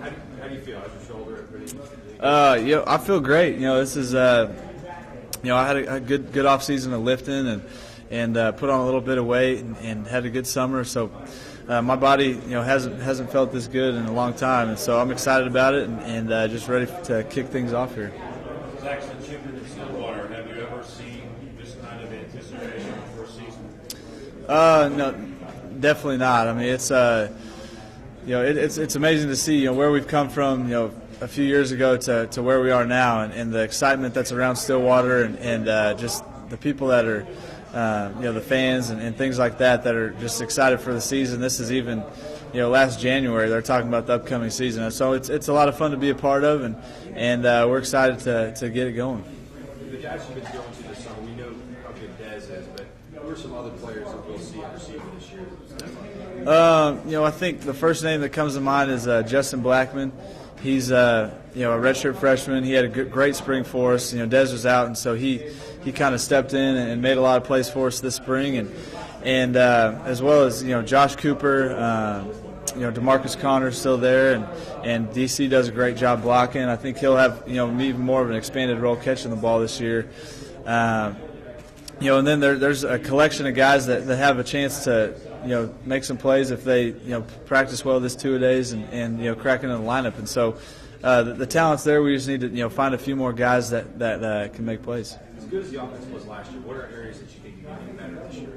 How do you feel? How's your shoulder? I feel great. This is I had a good off season of lifting and put on a little bit of weight and had a good summer. So my body hasn't felt this good in a long time, and so I'm excited about it and just ready to kick things off here. Zac, since you've been in Stillwater, have you ever seen this kind of anticipation for a season? No, definitely not. I mean, it's it's amazing to see where we've come from a few years ago to where we are now, and the excitement that's around Stillwater and just the people that are the fans and things like that are just excited for the season. This is even last January they're talking about the upcoming season, so it's a lot of fun to be a part of, and we're excited to get it going. The guys you've been going to this summer, we know how good Dez is, but who are some other players that we'll see in receiver this year? I think the first name that comes to mind is Justin Blackman. He's a redshirt freshman. He had a great spring for us. Dez was out, and so he kind of stepped in and made a lot of plays for us this spring, and as well as Josh Cooper, DeMarcus Connor's still there, and DC does a great job blocking. I think he'll have even more of an expanded role catching the ball this year. And then there's a collection of guys that have a chance to make some plays if they practice well this 2 days and crack into the lineup. And so the talent's there. We just need to find a few more guys that can make plays. As good as the offense was last year, what are areas that you think you can get better this year?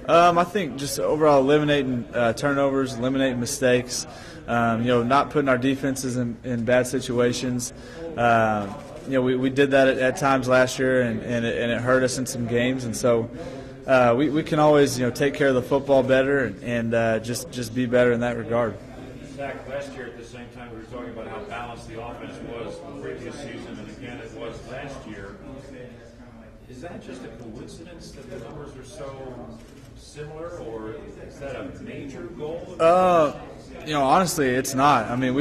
I think just overall eliminating turnovers, eliminating mistakes, not putting our defenses in bad situations. We did that at times last year, and it hurt us in some games. And so we can always take care of the football better and just be better in that regard. Zac, last year at the same time we were talking about how balanced the offense was the previous season, and again it was last year. Is that just a coincidence that the numbers are so similar, or is that a major goal? Honestly, it's not. I mean,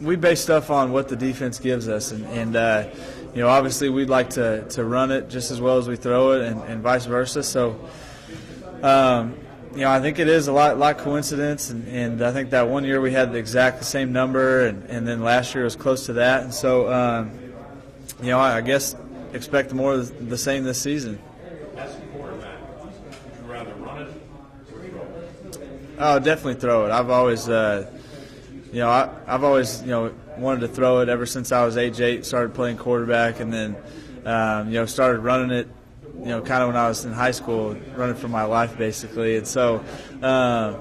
we base stuff on what the defense gives us, and obviously we'd like to run it just as well as we throw it, and vice versa. So, I think it is a lot coincidence, and I think that one year we had the exact same number, and then last year was close to that, and so I guess expect more of the same this season. As a quarterback, would you rather run it or throw it? Oh, definitely throw it. I've always wanted to throw it ever since I was age 8. Started playing quarterback, and then started running it. Kind of when I was in high school, running for my life basically. And so, I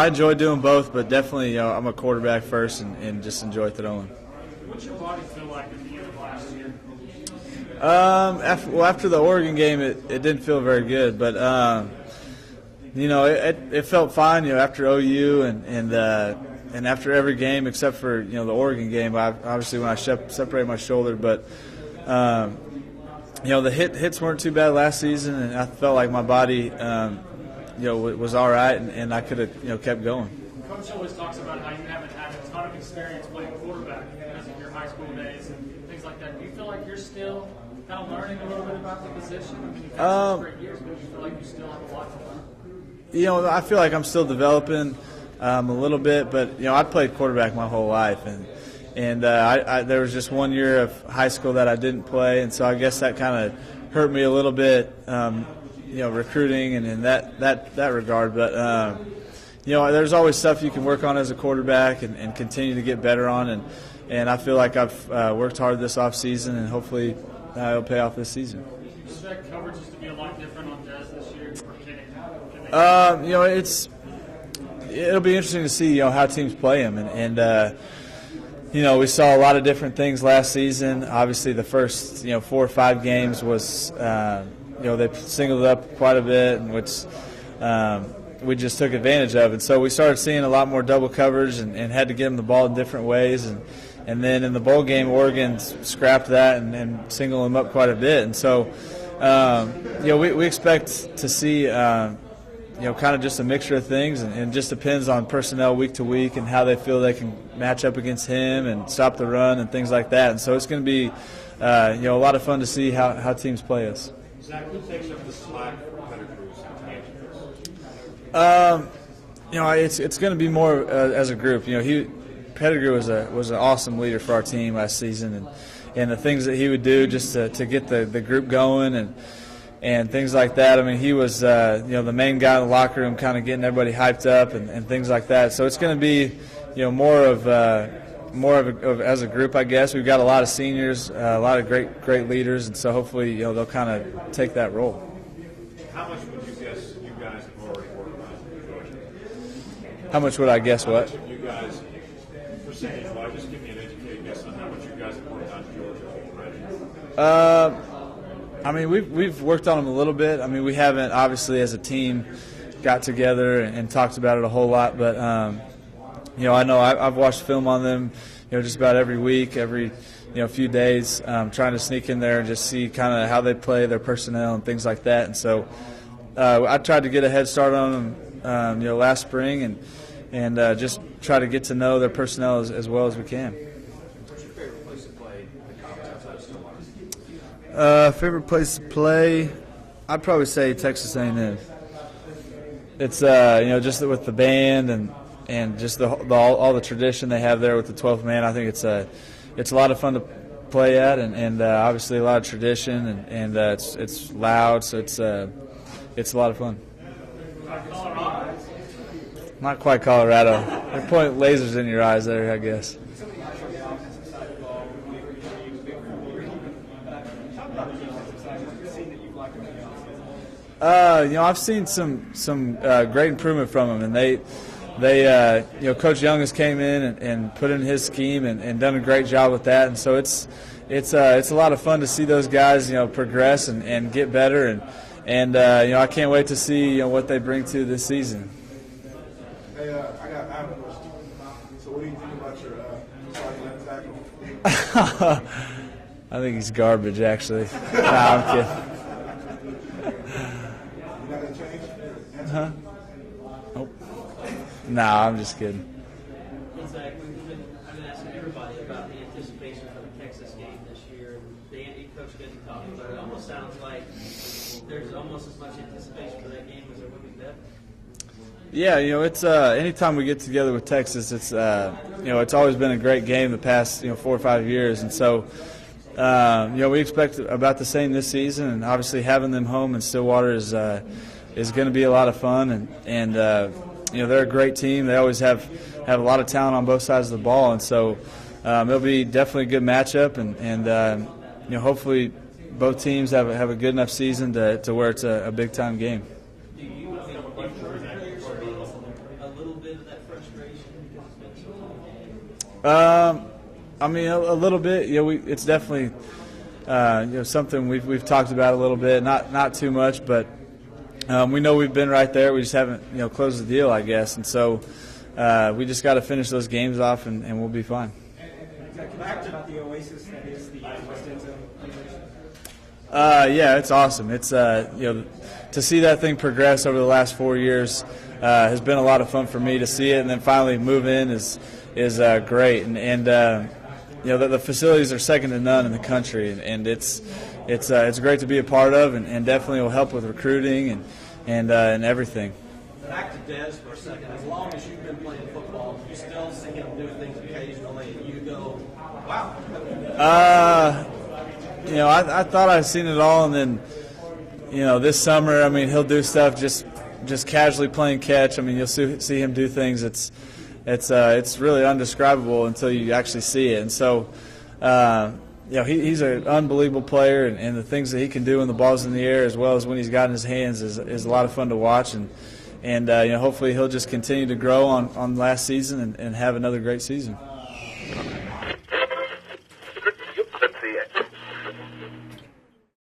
enjoy doing both, but definitely, I'm a quarterback first and just enjoy throwing. What's your body feel like at the end of last year? After the Oregon game, it didn't feel very good, but it felt fine. After OU and after every game except for the Oregon game, obviously when I separated my shoulder, but the hits weren't too bad last season, and I felt like my body was all right, and I could have kept going. Coach always talks about how you haven't had a ton of experience playing quarterback because of your high school days and things like that. Do you feel like you're still kind of learning a little bit about the position? I mean, you've had 6 great years, but do you feel like you still have a lot to learn? I feel like I'm still developing a little bit, but I played quarterback my whole life, and there was just 1 year of high school that I didn't play, and so I guess that kind of hurt me a little bit, recruiting and in that regard. But there's always stuff you can work on as a quarterback and continue to get better on, and I feel like I've worked hard this off season, and hopefully it'll pay off this season. Do you expect coverages to be a lot different on Dez this year? Or it'll be interesting to see how teams play him, and we saw a lot of different things last season. Obviously, the first 4 or 5 games was they singled up quite a bit, and which we just took advantage of, and so we started seeing a lot more double coverage and had to get him the ball in different ways, and then in the bowl game, Oregon scrapped that and singled him up quite a bit, and so we expect to see. Kind of just a mixture of things, and just depends on personnel week to week and how they feel they can match up against him and stop the run and things like that. And so it's going to be, a lot of fun to see how teams play us. Zac, who takes up the slack for Pettigrew's? It's going to be more as a group. Pettigrew was an awesome leader for our team last season, and the things that he would do just to get the group going and things like that. I mean, he was the main guy in the locker room, kind of getting everybody hyped up and things like that. So it's going to be more of as a group, I guess. We've got a lot of seniors, a lot of great leaders, and so hopefully they'll kind of take that role. How much would you guess you guys have already worked on Georgia? How much would I guess what? How much you guys, percentage-wise, just give me an educated guess on how much you guys have worked on Georgia already. I mean, we've worked on them a little bit. I mean, we haven't obviously as a team got together and talked about it a whole lot, but I know I've watched film on them, just about every week, every few days, trying to sneak in there and just see kind of how they play, their personnel and things like that. And so I tried to get a head start on them, last spring and just try to get to know their personnel as well as we can. What's your favorite place to play the conference outside of Stillwater? Favorite place to play, I'd probably say Texas A&M. It's just with the band and just all the tradition they have there with the 12th man. I think it's a lot of fun to play at, and obviously a lot of tradition, and it's loud, so it's a lot of fun. Not quite Colorado. They're pointing lasers in your eyes there, I guess. I've seen some great improvement from them, and they Coach Young has came in and put in his scheme and done a great job with that, and so it's a lot of fun to see those guys progress and get better, and I can't wait to see what they bring to this season. Hey, I have a question. So what do you think about your starting left tackle? I think he's garbage, actually. Nah, I'm kidding. You not gonna change? Huh? Nope. Nah, I'm just kidding. Zac, I've been asking everybody about the anticipation for the Texas game this year. The coach didn't talk about it. It almost sounds like there's almost as much anticipation for that game as there would be Devin. Yeah, it's anytime we get together with Texas, it's it's always been a great game the past 4 or 5 years, and so we expect about the same this season. And obviously having them home in Stillwater is going to be a lot of fun, and they're a great team. They always have a lot of talent on both sides of the ball, and so it'll be definitely a good matchup, and hopefully both teams have a good enough season to where it's a big time game. Do you think players feel a little bit of that frustration because it's been so long? I mean, a little bit. It's definitely something we've talked about a little bit. Not too much, but we know we've been right there. We just haven't closed the deal, I guess. And so we just got to finish those games off, and we'll be fine. Back to the oasis that is the West End Zone. Yeah, it's awesome. It's to see that thing progress over the last 4 years has been a lot of fun for me to see it, and then finally move in is great. And the facilities are second to none in the country, and it's great to be a part of, and definitely will help with recruiting and everything. Back to Des for a second. As long as you've been playing football, you still see him do things occasionally, and you go, wow. I thought I'd seen it all, and then this summer, I mean, he'll do stuff just casually playing catch. I mean, you'll see him do things. It's really undescribable until you actually see it. And so, he's an unbelievable player, and the things that he can do when the ball's in the air, as well as when he's got in his hands, is a lot of fun to watch. And hopefully he'll just continue to grow on last season and have another great season.